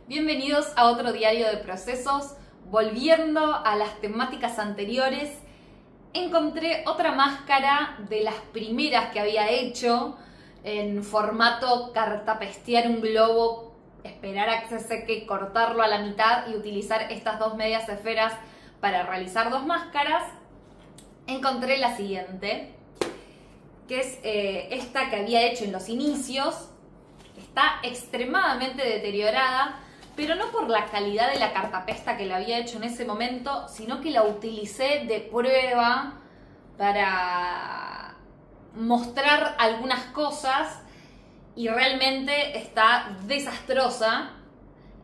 Bienvenidos a otro diario de procesos. Volviendo a las temáticas anteriores, encontré otra máscara de las primeras que había hecho en formato cartapestear un globo, esperar a que se seque, cortarlo a la mitad y utilizar estas dos medias esferas para realizar dos máscaras. Encontré la siguiente, que es esta que había hecho en los inicios. Está extremadamente deteriorada, pero no por la calidad de la cartapesta que la había hecho en ese momento, sino que la utilicé de prueba para mostrar algunas cosas y realmente está desastrosa.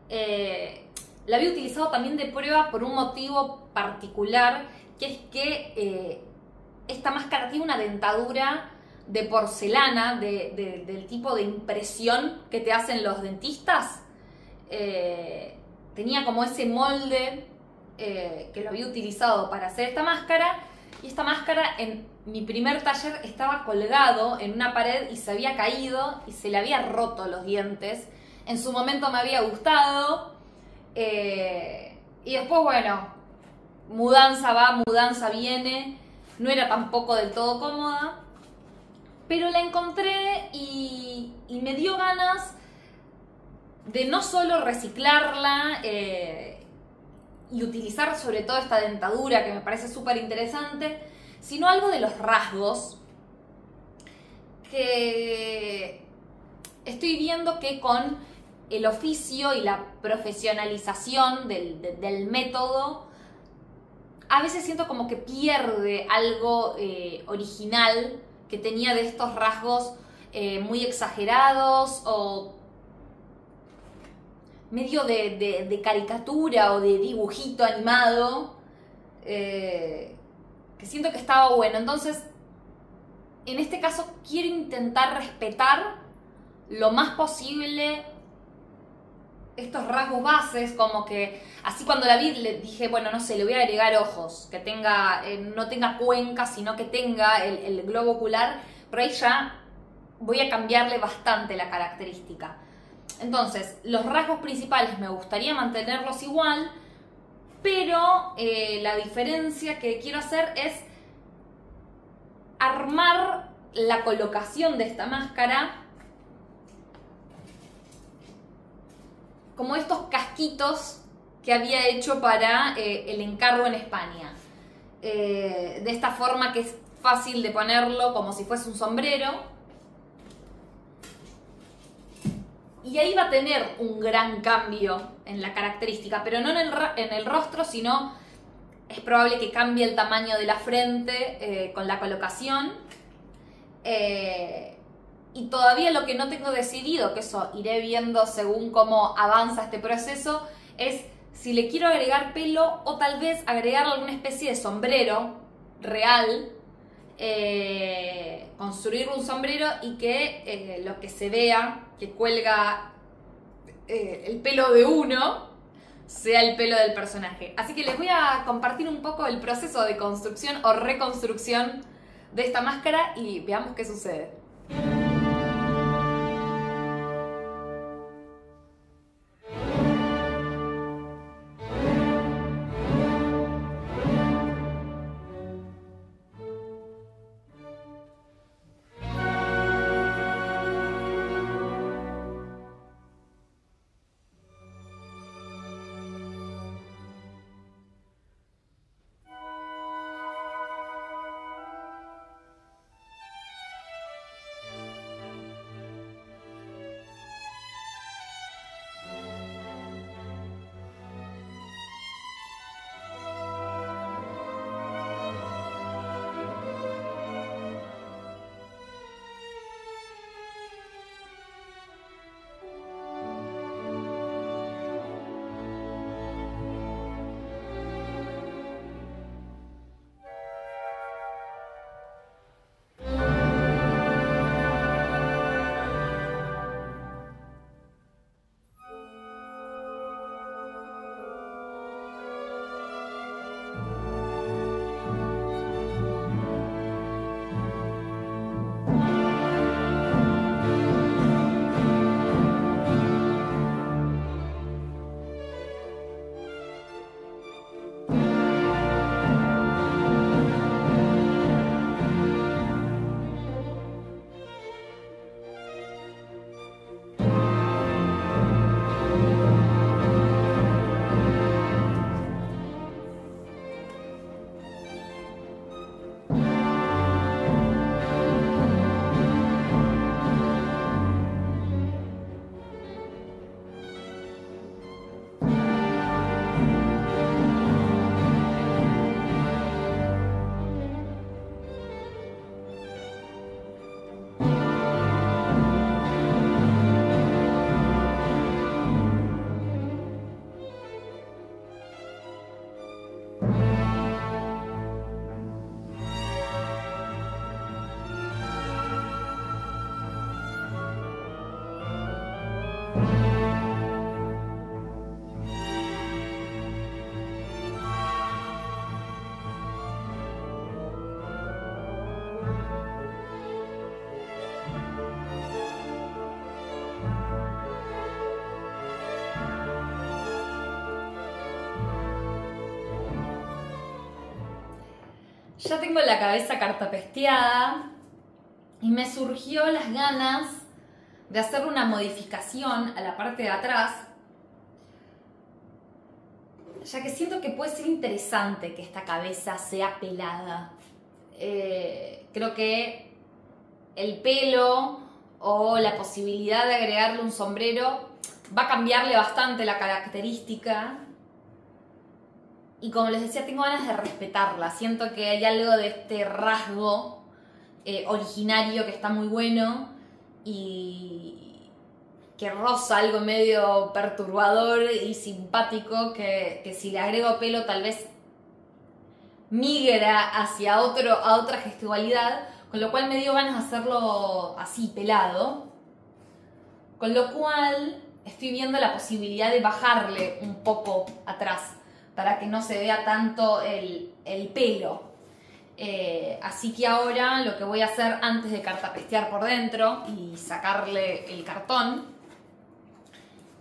La había utilizado también de prueba por un motivo particular, que es que esta máscara tiene una dentadura de porcelana, del tipo de impresión que te hacen los dentistas. Tenía como ese molde que lo había utilizado para hacer esta máscara, y esta máscara en mi primer taller estaba colgado en una pared y se había caído y se le había roto los dientes. En su momento me había gustado y después, bueno, mudanza va, mudanza viene, no era tampoco del todo cómoda, pero la encontré y me dio ganas de no solo reciclarla y utilizar sobre todo esta dentadura que me parece súper interesante, sino algo de los rasgos que estoy viendo que con el oficio y la profesionalización del método, a veces siento como que pierde algo original que tenía de estos rasgos muy exagerados o medio de caricatura o de dibujito animado, que siento que estaba bueno. Entonces, en este caso quiero intentar respetar lo más posible estos rasgos bases, como que así cuando la vi le dije, bueno, no sé, le voy a agregar ojos, que tenga, no tenga cuenca, sino que tenga el globo ocular, pero ahí ya voy a cambiarle bastante la característica. Entonces, los rasgos principales me gustaría mantenerlos igual, pero la diferencia que quiero hacer es armar la colocación de esta máscara como estos casquitos que había hecho para el encargo en España. De esta forma que es fácil de ponerlo como si fuese un sombrero. Y ahí va a tener un gran cambio en la característica, pero no en el rostro, sino es probable que cambie el tamaño de la frente con la colocación. Y todavía lo que no tengo decidido, que eso iré viendo según cómo avanza este proceso, es si le quiero agregar pelo o tal vez agregar alguna especie de sombrero real, construir un sombrero y que lo que se vea que cuelga el pelo de uno sea el pelo del personaje. Así que les voy a compartir un poco el proceso de construcción o reconstrucción de esta máscara y veamos qué sucede. Ya tengo la cabeza cartapesteada y me surgió las ganas de hacer una modificación a la parte de atrás, ya que siento que puede ser interesante que esta cabeza sea pelada. Creo que el pelo o la posibilidad de agregarle un sombrero va a cambiarle bastante la característica. Y como les decía, tengo ganas de respetarla. Siento que hay algo de este rasgo originario que está muy bueno y que roza algo medio perturbador y simpático que si le agrego pelo tal vez migra hacia otra gestualidad, con lo cual me dio ganas de hacerlo así, pelado. Con lo cual estoy viendo la posibilidad de bajarle un poco atrás para que no se vea tanto el pelo. Así que ahora lo que voy a hacer antes de cartapestear por dentro y sacarle el cartón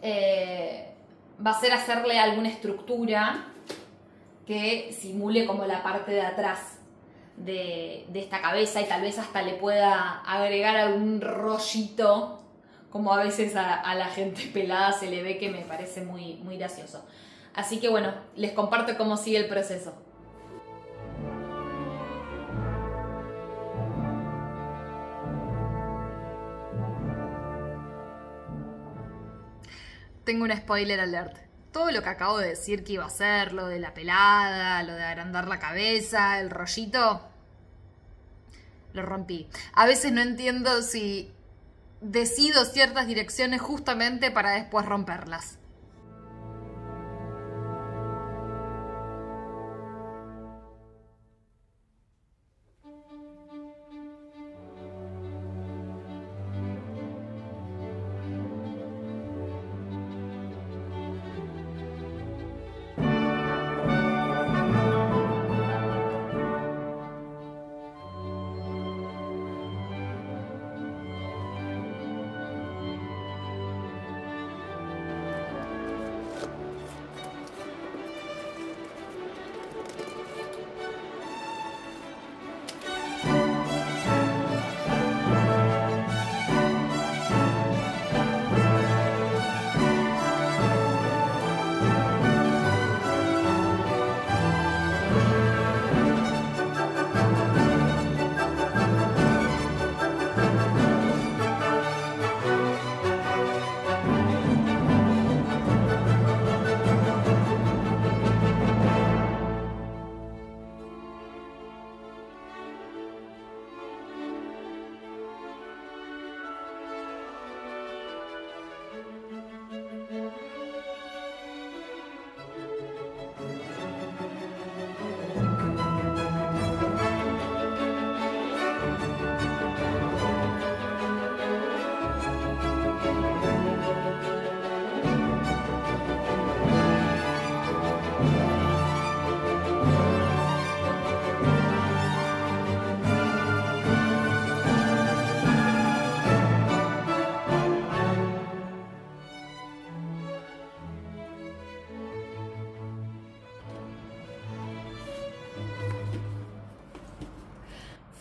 va a ser hacerle alguna estructura que simule como la parte de atrás de esta cabeza y tal vez hasta le pueda agregar algún rollito, como a veces a la gente pelada se le ve, que me parece muy, muy gracioso. Así que bueno, les comparto cómo sigue el proceso. Tengo un spoiler alert. Todo lo que acabo de decir que iba a hacer, lo de la pelada, lo de agrandar la cabeza, el rollito, lo rompí. A veces no entiendo si decido ciertas direcciones justamente para después romperlas.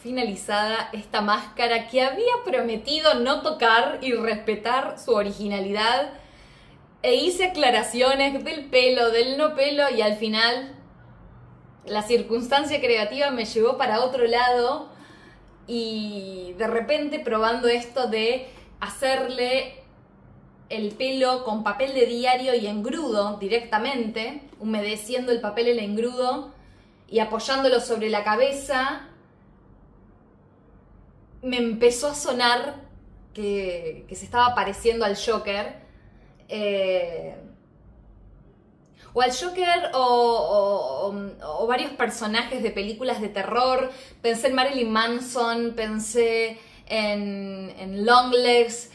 Finalizada esta máscara que había prometido no tocar y respetar su originalidad, e hice aclaraciones del pelo, del no pelo, y al final la circunstancia creativa me llevó para otro lado, y de repente probando esto de hacerle el pelo con papel de diario y engrudo directamente, humedeciendo el papel en el engrudo y apoyándolo sobre la cabeza, me empezó a sonar que se estaba pareciendo al Joker. O al Joker o varios personajes de películas de terror. Pensé en Marilyn Manson, pensé en Longlegs,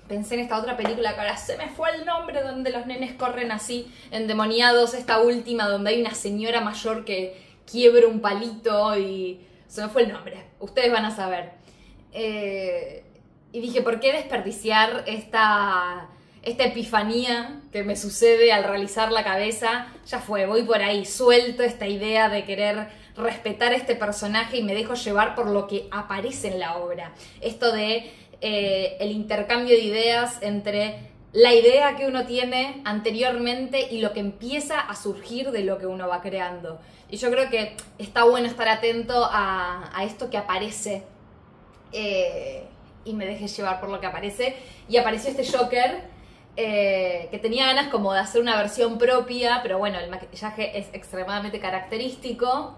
pensé en esta otra película que ahora se me fue el nombre, donde los nenes corren así endemoniados, esta última donde hay una señora mayor que quiebra un palito y se me fue el nombre, ustedes van a saber. Y dije, ¿por qué desperdiciar esta epifanía que me sucede al realizar la cabeza? Ya fue, voy por ahí, suelto esta idea de querer respetar este personaje y me dejo llevar por lo que aparece en la obra. Esto de el intercambio de ideas entre la idea que uno tiene anteriormente y lo que empieza a surgir de lo que uno va creando. Y yo creo que está bueno estar atento a esto que aparece y me dejé llevar por lo que aparece. Y apareció este Joker que tenía ganas como de hacer una versión propia, pero bueno, el maquillaje es extremadamente característico.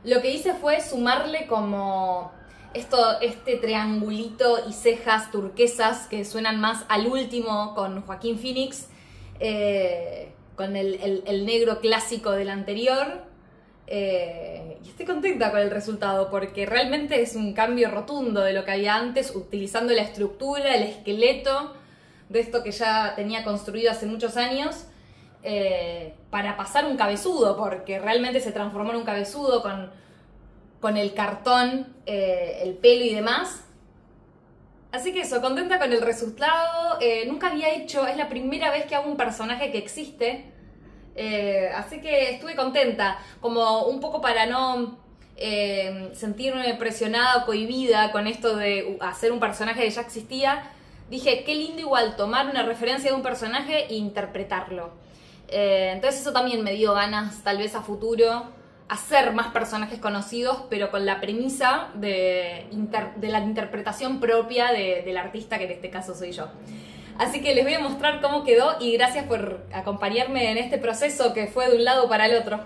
Lo que hice fue sumarle como este triangulito y cejas turquesas que suenan más al último con Joaquín Phoenix, con el negro clásico del anterior. Y estoy contenta con el resultado porque realmente es un cambio rotundo de lo que había antes, utilizando la estructura, el esqueleto de esto que ya tenía construido hace muchos años, para pasar un cabezudo, porque realmente se transformó en un cabezudo con el cartón, el pelo y demás. Así que eso, contenta con el resultado. Nunca había hecho, es la primera vez que hago un personaje que existe, así que estuve contenta, como un poco para no sentirme presionada o cohibida con esto de hacer un personaje que ya existía. Dije, qué lindo igual tomar una referencia de un personaje e interpretarlo. Entonces eso también me dio ganas, tal vez a futuro, hacer más personajes conocidos, pero con la premisa de la interpretación propia del artista, que en este caso soy yo. Así que les voy a mostrar cómo quedó y gracias por acompañarme en este proceso que fue de un lado para el otro.